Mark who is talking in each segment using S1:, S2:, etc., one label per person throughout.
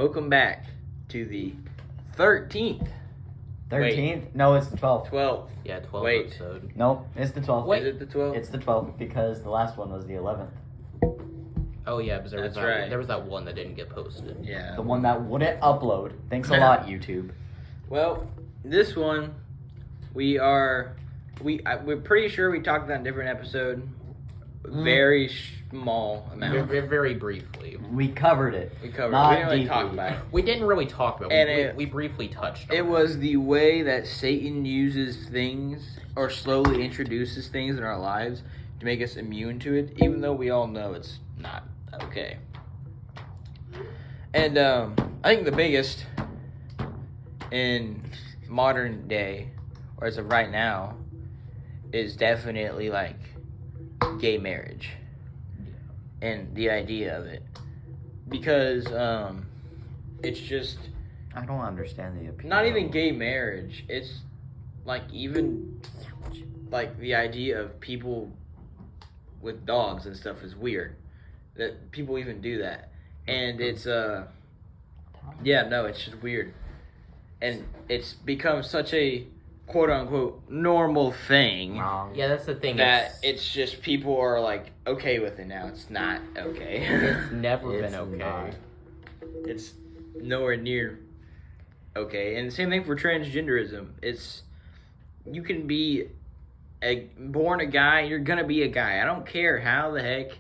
S1: Welcome back to the 13th.
S2: 13th? No, it's the 12th.
S1: 12th.
S3: Yeah, 12th
S1: Wait.
S3: episode.
S2: Nope, it's the 12th.
S1: Is it the 12th?
S2: It's the 12th because the last one was the 11th.
S3: Oh yeah, because
S1: That's right.
S3: there was that one that didn't get posted.
S1: Yeah.
S2: The one that wouldn't upload. Thanks a lot, YouTube.
S1: Well, this one, we're pretty sure we talked about in a different episode. Very small amount.
S3: Very briefly.
S2: We covered it.
S1: We covered.
S2: Not
S1: We didn't really
S2: deeply.
S1: talk about it.
S3: We didn't really talk about
S1: And
S3: it.
S1: it-
S3: We briefly touched on
S1: It was the way that Satan uses things or slowly introduces things in our lives to make us immune to it, even though we all know it's not okay. And I think the biggest in modern day, or as of right now, is definitely like gay marriage and the idea of it, because it's just
S2: I don't understand the appeal.
S1: not even gay marriage. It's like even like the idea of people with dogs and stuff is weird. That people even do that, and it's yeah, no, it's just weird, and it's become such a quote unquote normal thing.
S2: Wrong.
S3: Yeah, that's the thing.
S1: That it's just people are like okay with it now. It's not okay.
S3: It's never
S2: It's
S3: been okay.
S2: not.
S1: It's nowhere near okay. And the same thing for transgenderism. It's you can be born a guy, you're gonna be a guy. I don't care how the heck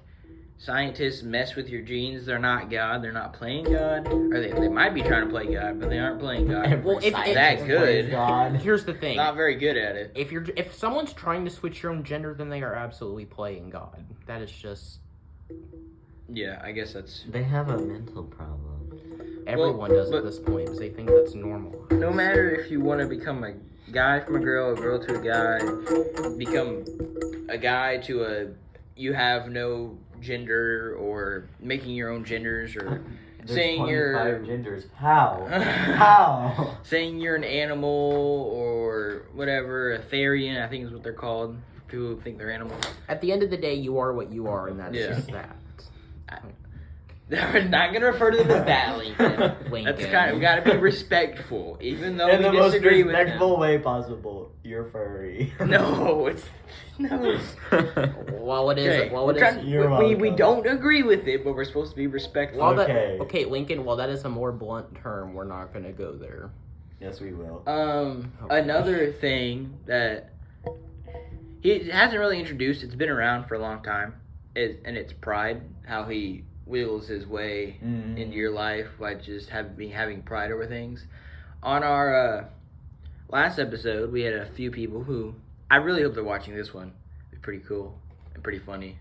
S1: scientists mess with your genes. They're not God. They're not playing God. Or they might be trying to play God, but they aren't playing God.
S3: Well, if
S1: that good.
S2: God.
S3: Here's the thing.
S1: Not very good at it.
S3: If someone's trying to switch your own gender, then they are absolutely playing God. That is just
S1: Yeah, I guess that's
S4: They have a mental problem.
S3: everyone does at this point because they think that's normal.
S1: no matter if you want to become a guy from a girl to a guy, become a guy to a you have no gender, or making your own genders, or
S2: There's
S1: saying
S2: 25
S1: you're
S2: genders. How? How?
S1: saying you're an animal or whatever, a therian, I think is what they're called. People who think they're animals.
S3: At the end of the day, you are what you are, and that's
S1: Yeah.
S3: just that.
S1: We're not gonna refer to them as that, Lincoln.
S3: Lincoln.
S1: That's kind of, we gotta be respectful, even though
S2: In
S1: we
S2: the most
S1: disagree with
S2: respectful way possible. You're furry.
S1: them. No, it's no.
S3: Well, it is.
S1: Okay,
S3: Well, it
S1: we're
S3: is.
S1: trying-
S2: You're
S1: we
S2: welcome.
S1: don't agree with it, but we're supposed to be respectful.
S3: While
S2: Okay.
S3: okay, Lincoln. While that is a more blunt term, we're not going to go there.
S2: Yes, we will.
S1: Another thing that he hasn't really introduced, it's been around for a long time, and it's pride, how he wheels his way into your life by just having pride over things. On our last episode, we had a few people who, I really hope they're watching this one. It'd be pretty cool and pretty funny.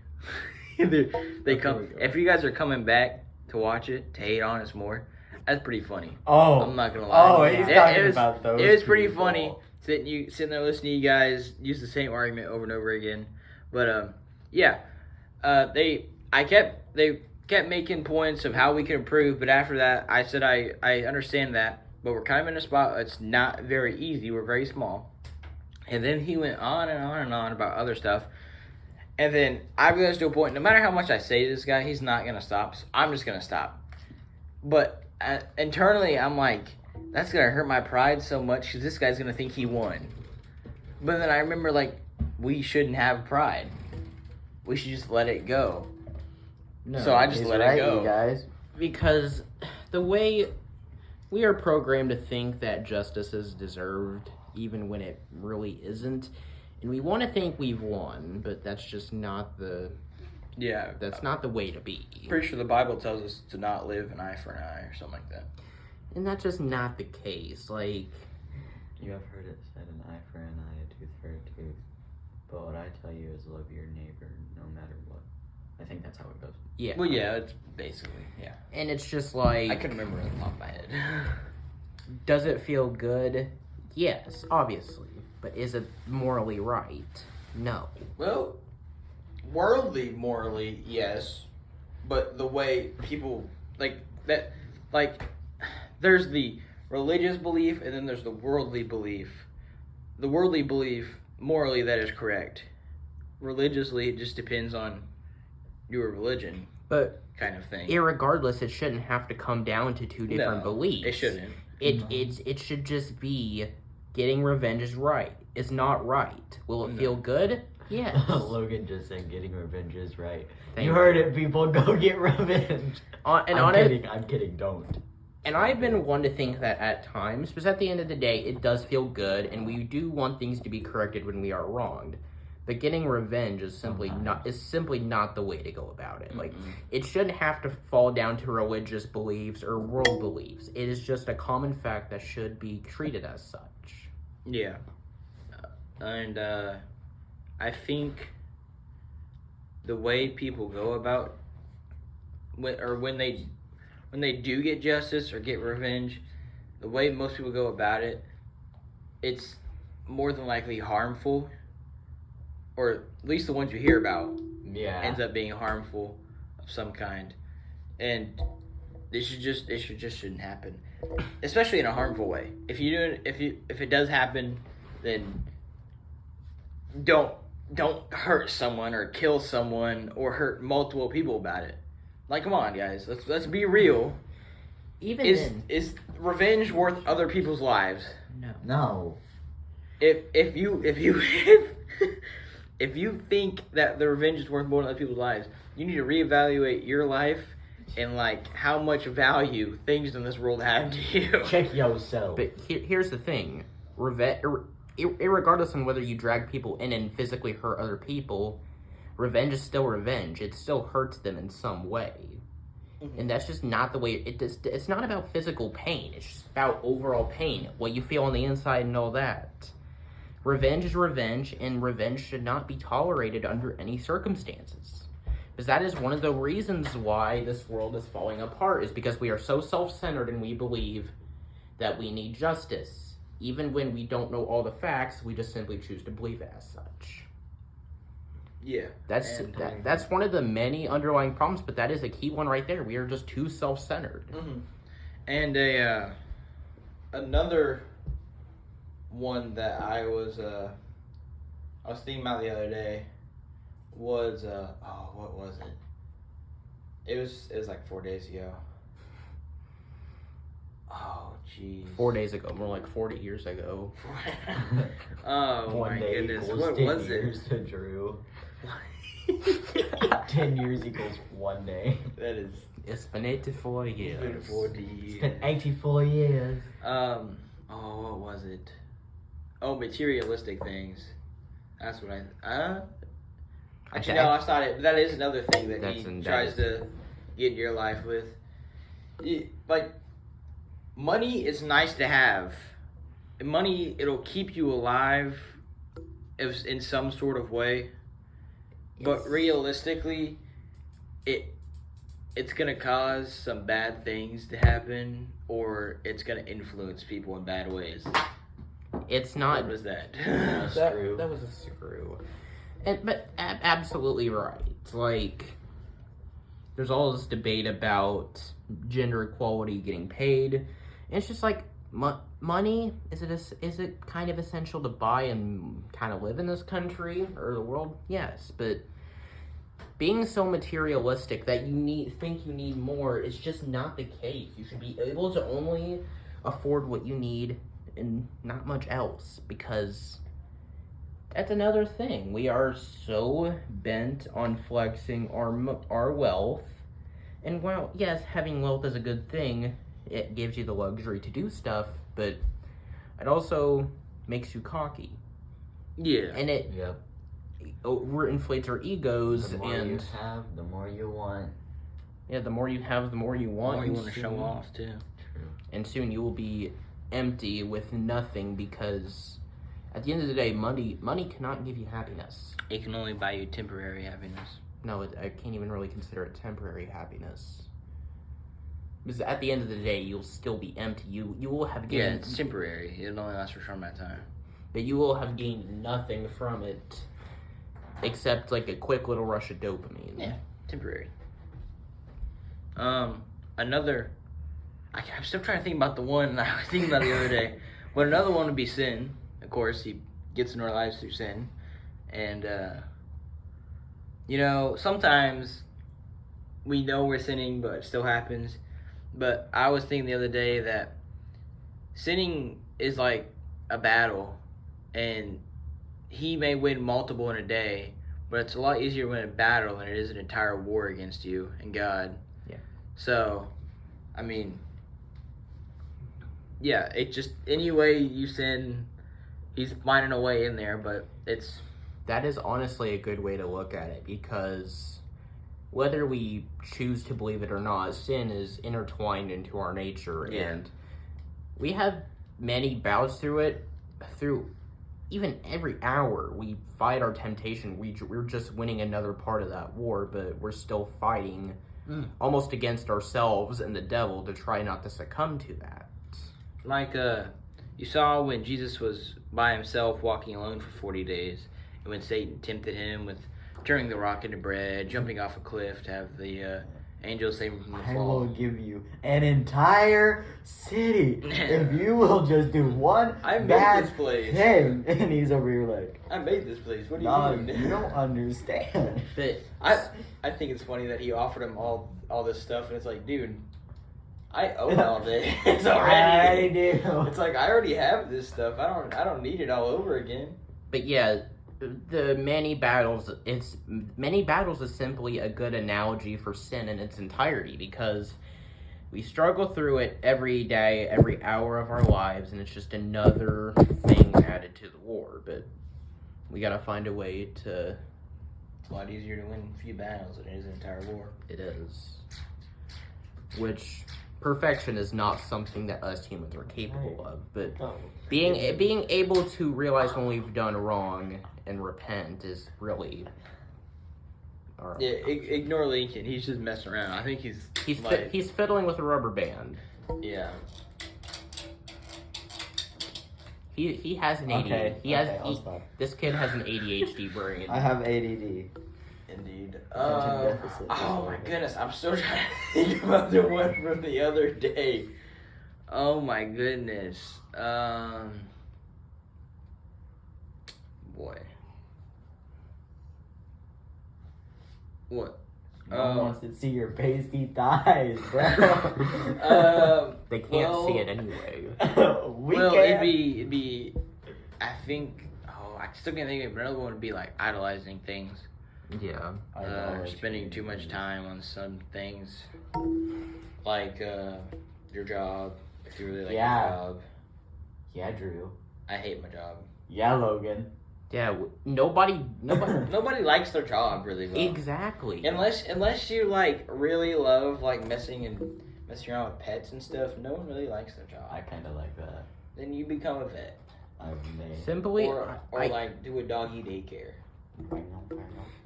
S1: they come, if you guys are coming back to watch it, to hate on us more, that's pretty funny.
S2: Oh.
S1: I'm not gonna lie.
S2: Oh, he's talking
S1: was,
S2: about those.
S1: It was pretty
S2: people.
S1: funny sitting there listening to you guys use the same argument over and over again. But yeah, they kept making points of how we can improve. But after that, I said I understand that, but we're kind of in a spot that's not very easy. We're very small. And then he went on and on and on about other stuff. And then I realized to a point, no matter how much I say to this guy, he's not gonna stop. So I'm just gonna stop. But internally, I'm like, that's gonna hurt my pride so much because this guy's gonna think he won. But then I remember, like, we shouldn't have pride. We should just let it go.
S2: No,
S1: So I just
S2: he's
S1: let it
S2: right,
S1: go.
S2: You guys.
S3: Because the way we are programmed to think that justice is deserved, even when it really isn't, and we want to think we've won, but that's just not the
S1: Yeah,
S3: that's not the way to be.
S1: pretty sure the Bible tells us to not live an eye for an eye or something like that.
S3: And that's just not the case. Like,
S4: You have heard it said, an eye for an eye, a tooth for a tooth. But what I tell you is love your neighbor no matter what. I think that's how it goes.
S3: yeah.
S1: Well, yeah, it's basically, yeah.
S3: And it's just like,
S1: I couldn't remember off the top of my head.
S3: does it feel good? Yes, obviously. But is it morally right? No.
S1: Well, worldly, morally, yes. But the way people, there's the religious belief and then there's the worldly belief. The worldly belief, morally, that is correct. Religiously, it just depends on your religion.
S3: But
S1: kind of thing.
S3: irregardless, it shouldn't have to come down to two different beliefs.
S1: It shouldn't.
S3: It should just be getting revenge is right. It's not right. Will it feel good? Yes.
S2: Logan just said getting revenge is right.
S3: Thank
S2: you heard it, people. Go get revenge. I'm kidding. Don't.
S3: And I've been one to think that at times, because at the end of the day, it does feel good, and we do want things to be corrected when we are wronged. But getting revenge is simply not the way to go about it. Like, it shouldn't have to fall down to religious beliefs or world beliefs. It is just a common fact that should be treated as such.
S1: Yeah. And I think the way people go about when they do get justice or get revenge, the way most people go about it, it's more than likely harmful, or at least the ones you hear about ends up being harmful of some kind, and it shouldn't happen, especially in a harmful way. If it does happen, then don't hurt someone or kill someone or hurt multiple people about it. Like, come on, guys, let's be real. Is revenge worth other people's lives?
S2: No.
S1: If you if you think that the revenge is worth more than other people's lives, you need to reevaluate your life and like how much value things in this world have to you.
S2: Check yourself.
S3: But here's the thing: irregardless on whether you drag people in and physically hurt other people, revenge is still revenge. It still hurts them in some way. And that's just not the way it's not about physical pain. It's just about overall pain, what you feel on the inside and all that. Revenge is revenge, and revenge should not be tolerated under any circumstances. Because that is one of the reasons why this world is falling apart, is because we are so self-centered and we believe that we need justice. Even when we don't know all the facts, we just simply choose to believe it as such.
S1: Yeah.
S3: That's one of the many underlying problems, but that is a key one right there. We are just too self-centered.
S1: And another one that I was thinking about the other day was what was it? It was like 4 days ago. Oh, jeez.
S3: 4 days ago, more like 40 years ago.
S1: Oh,
S2: One
S1: my
S2: day
S1: goodness.
S2: equals
S1: What
S2: 10
S1: was
S2: years
S1: it?
S2: to Drew. 10 years equals 1 day.
S1: That is...
S3: It's been 84 years.
S1: It's been 40 years.
S2: It's been 84 years.
S1: Oh, what was it? Oh, materialistic things. That's what actually, no, I thought it. That is another thing that he tries to get in your life with. Like, money is nice to have. Money, it'll keep you alive in some sort of way. But realistically, it's gonna cause some bad things to happen, or it's gonna influence people in bad ways.
S3: It's not.
S1: What was that?
S3: That was a screw. But absolutely right. Like, there's all this debate about gender equality getting paid. And it's just like, money, is it kind of essential to buy and kind of live in this country or the world? Yes, but being so materialistic that you think you need more is just not the case. You should be able to only afford what you need and not much else, because that's another thing. We are so bent on flexing our wealth, and while yes, having wealth is a good thing, it gives you the luxury to do stuff, but it also makes you cocky.
S1: Yeah.
S3: And it overinflates our egos.
S2: The more you have, the more you want.
S3: Yeah, the more you have, the more you want.
S1: The more you want to show off, too.
S2: True.
S3: And soon you will be empty with nothing, because at the end of the day, money cannot give you happiness.
S1: It can only buy you temporary happiness.
S3: No, I can't even really consider it temporary happiness. Because at the end of the day, you'll still be empty. You will have gained...
S1: Yeah, it's temporary. It only lasts for a short amount of time.
S3: But you will have gained nothing from it, except like a quick little rush of dopamine.
S1: Yeah, temporary. Another... I'm still trying to think about the one I was thinking about the other day. But another one would be sin. Of course, he gets into our lives through sin. And, sometimes we know we're sinning, but it still happens. But I was thinking the other day that sinning is like a battle, and he may win multiple in a day, but it's a lot easier to win a battle than it is an entire war against you and God.
S3: Yeah.
S1: So, I mean, yeah, it just, any way you sin, he's finding a way in there, but it's...
S3: That is honestly a good way to look at it, because whether we choose to believe it or not, sin is intertwined into our nature, and we have many bouts through it. Through even every hour we fight our temptation. We're just winning another part of that war, but we're still fighting almost against ourselves and the devil to try not to succumb to that.
S1: Like, you saw when Jesus was by himself walking alone for 40 days, and when Satan tempted him with turning the rock into bread, jumping off a cliff to have the angels save him from the
S2: I
S1: fall.
S2: will give you an entire city if you will just do one bad
S1: this place.
S2: thing. And he's over here like,
S1: I made this place. What do you
S2: no,
S1: mean?
S2: you don't understand.
S3: But
S1: I think it's funny that he offered him all this stuff, and it's like, dude, I own all this already.
S2: I do.
S1: It's like, I already have this stuff. I don't need it all over again.
S3: But yeah, the many battles is simply a good analogy for sin in its entirety, because we struggle through it every day, every hour of our lives, and it's just another thing added to the war. But we gotta find a way to...
S1: It's a lot easier to win a few battles than it is an entire war.
S3: It is. Which, perfection is not something that us humans are capable of, but being able to realize when we've done wrong and repent is really...
S1: Yeah, ignore Lincoln. He's just messing around. I think
S3: he's fiddling with a rubber band.
S1: Yeah.
S3: He has an ADHD.
S2: stop.
S3: This kid has an ADHD brain.
S2: I have ADD.
S1: Indeed.
S2: Attention deficit
S1: Oh my
S2: disorder.
S1: goodness, I'm still trying to think about the one from the other day. Oh my goodness. Boy. What?
S2: No one wants to see your pasty thighs, bro.
S3: They can't see it anyway.
S1: Well,
S2: can.
S1: it'd be, I think, I still can't think of it, but another one would be like idolizing things.
S3: Yeah.
S1: Spending too much time on some things, like your job, if you really like your job.
S2: Yeah, Drew.
S1: I hate my job.
S2: Yeah, Logan.
S3: Yeah, nobody...
S1: Nobody likes their job really well.
S3: Exactly.
S1: Unless you like really love like messing around with pets and stuff, no one really likes their job.
S2: I kind of like that.
S1: Then you become a vet.
S3: Simply,
S1: Or like do a doggy daycare.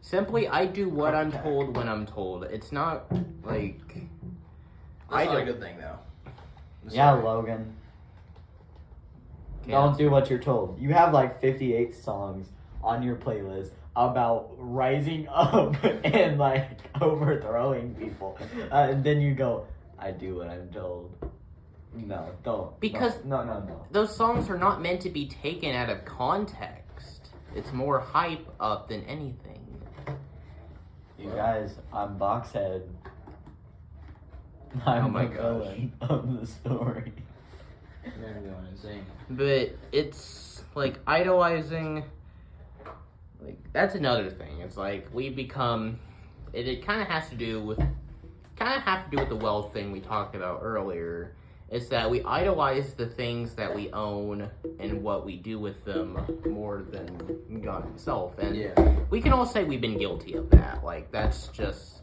S3: Simply, I do what I'm told when I'm told. It's not like...
S1: That's not a good thing though.
S2: Yeah, Logan. Don't do what you're told. You have like 58 songs on your playlist about rising up and like overthrowing people. And then you go, I do what I'm told. No, don't.
S3: Because
S2: No.
S3: those songs are not meant to be taken out of context. It's more hype up than anything.
S2: You guys, I'm Boxhead. I'm
S3: my
S2: the villain of the story.
S1: You're going insane.
S3: But it's like idolizing, like that's another thing. It's like we become, it kind of has to do with the wealth thing we talked about earlier. It's that we idolize the things that we own and what we do with them more than God himself. And we can all say we've been guilty of that. Like that's just,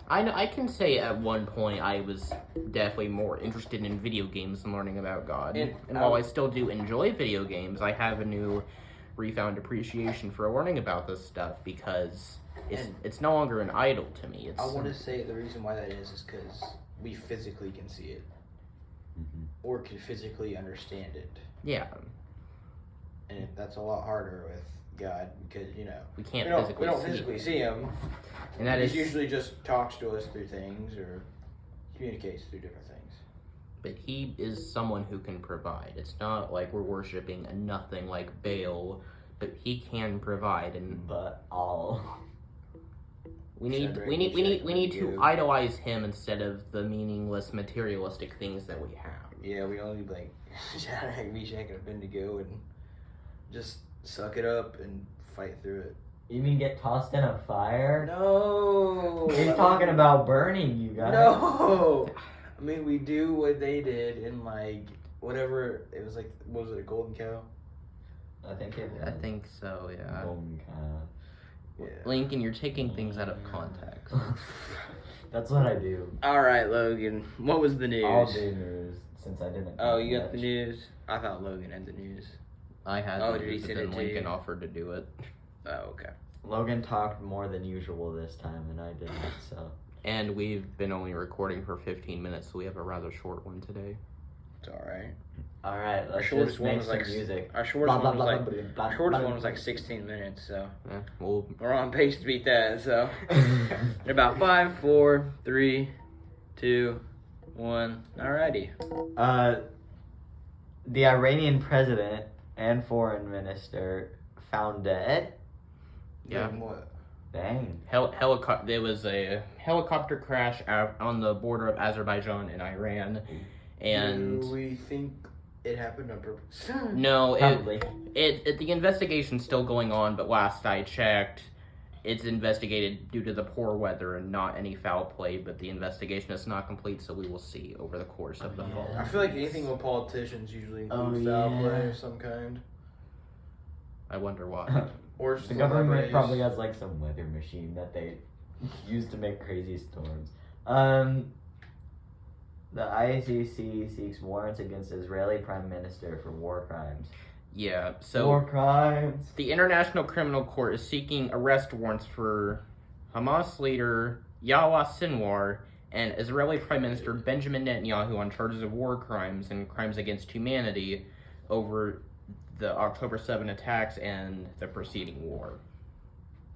S3: I can say at one point I was definitely more interested in video games than learning about God. And while I still do enjoy video games, I have a new refound appreciation for learning about this stuff because it's no longer an idol to me.
S1: I want to say the reason why that is because we physically can see it.
S2: Mm-hmm.
S1: Or can physically understand it.
S3: Yeah.
S1: And that's a lot harder with God because, you know,
S3: we can't
S1: we don't physically see him.
S3: And that
S1: he
S3: is
S1: usually just talks to us through things or communicates through different things.
S3: But he is someone who can provide. It's not like we're worshiping a nothing like Baal, but he can provide. And
S2: But all.
S3: We need
S1: Shadrach,
S3: we need to
S1: Abednego.
S3: idolize him instead of the meaningless materialistic things that we have.
S1: Yeah, we only like Shadrach, Meshach, and Abednego, and just suck it up and fight through it.
S2: You mean get tossed in a fire?
S1: No.
S2: He's talking about burning, you guys.
S1: No. I mean, we do what they did in like whatever it was like. What was it? A golden cow.
S2: I think it was.
S3: I think so, yeah.
S2: Golden cow.
S1: Yeah.
S3: Lincoln, you're taking things out of context.
S2: That's what I do.
S1: All right, Logan. What was the news?
S2: I'll do news since I didn't.
S1: Oh,
S2: talk
S1: you got the
S2: much.
S1: news. I thought Logan had the news.
S3: I had
S1: Oh,
S3: to
S1: did he
S3: use it,
S1: send it
S3: then
S1: to
S3: Lincoln
S1: you?
S3: offered to do it.
S1: Oh, okay.
S2: Logan talked more than usual this time, and I didn't. So.
S3: And we've been only recording for 15 minutes, so we have a rather short one today.
S1: It's all right.
S2: All right, let's
S1: shortest
S2: just
S1: one
S2: make
S1: was
S2: some
S1: like
S2: music.
S1: Our shortest
S2: Blah,
S1: one
S2: blah,
S1: was
S2: blah,
S1: like
S2: blah, blah,
S1: shortest
S2: blah,
S1: one was like
S2: blah.
S1: 16 minutes. So
S3: Yeah, we'll
S1: we're on pace to beat that. So in about 5, 4, 3, 2, 1. Alrighty.
S2: The Iranian president and foreign minister found dead.
S3: yeah.
S1: Doing what?
S2: Dang.
S3: There was a helicopter crash out on the border of Azerbaijan and Iran, and
S1: Do we think it happened on purpose?
S3: no,
S2: Probably.
S3: the investigation's still going on. But last I checked, it's investigated due to the poor weather and not any foul play. But the investigation is not complete, so we will see over the course of the fall.
S1: I feel like anything with politicians usually includes
S2: Oh,
S1: foul
S2: yeah.
S1: play of some kind.
S3: I wonder why.
S1: Or just
S2: The government
S1: celebrities.
S2: probably has like some weather machine that they use to make crazy storms. The ICC seeks warrants against Israeli Prime Minister for war crimes.
S3: Yeah, so
S2: War crimes.
S3: the International Criminal Court is seeking arrest warrants for Hamas leader Yahya Sinwar and Israeli Prime Minister Benjamin Netanyahu on charges of war crimes and crimes against humanity over the October 7 attacks and the preceding war.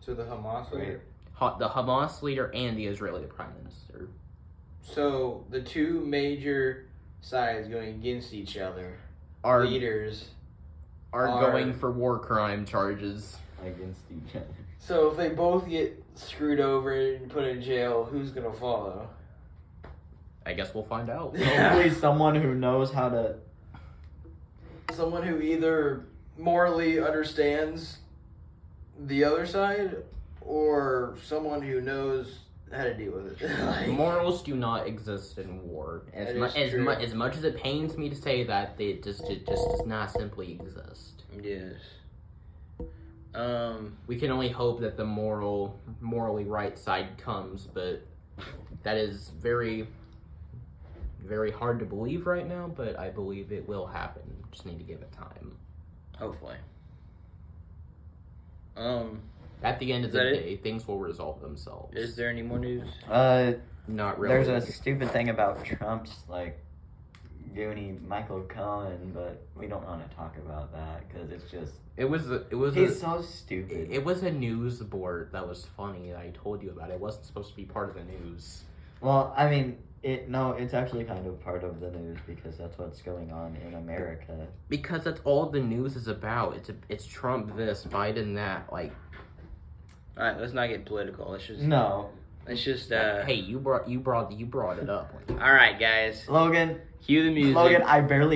S1: So the Hamas leader.
S3: The Hamas leader and the Israeli Prime Minister.
S1: So the two major sides going against each other,
S3: Are
S1: leaders.
S3: are
S1: are-
S3: going for war crime charges.
S2: Against each other.
S1: So if they both get screwed over and put in jail, who's gonna follow?
S3: I guess we'll find out.
S2: Hopefully someone who knows how to.
S1: Someone who either morally understands the other side, or someone who knows how to deal with it. Like,
S3: Morals do not exist in war.
S1: That is true.
S3: As much as it pains me to say that, it just does not simply exist.
S1: yes.
S3: We can only hope that the morally right side comes, but that is very, very hard to believe right now. But I believe it will happen. Just need to give it time.
S1: Hopefully.
S3: At the end of
S1: Is
S3: the
S1: that it?
S3: day, things will resolve themselves.
S1: Is there any more news?
S3: Not really.
S2: There's a stupid thing about Trump's like goonie Michael Cohen, but we don't want to talk about that because it's just
S3: It was
S2: he's so stupid.
S3: It was a news board that was funny that I told you about. It wasn't supposed to be part of the news.
S2: Well, I mean, it's actually kind of part of the news because that's what's going on in America.
S3: Because that's all the news is about. It's Trump this, Biden that. Like,
S1: All right, let's not get political. Let's just
S2: No,
S3: hey, you brought it up.
S1: All right, guys.
S2: Logan,
S1: Cue the music.
S2: Logan, I barely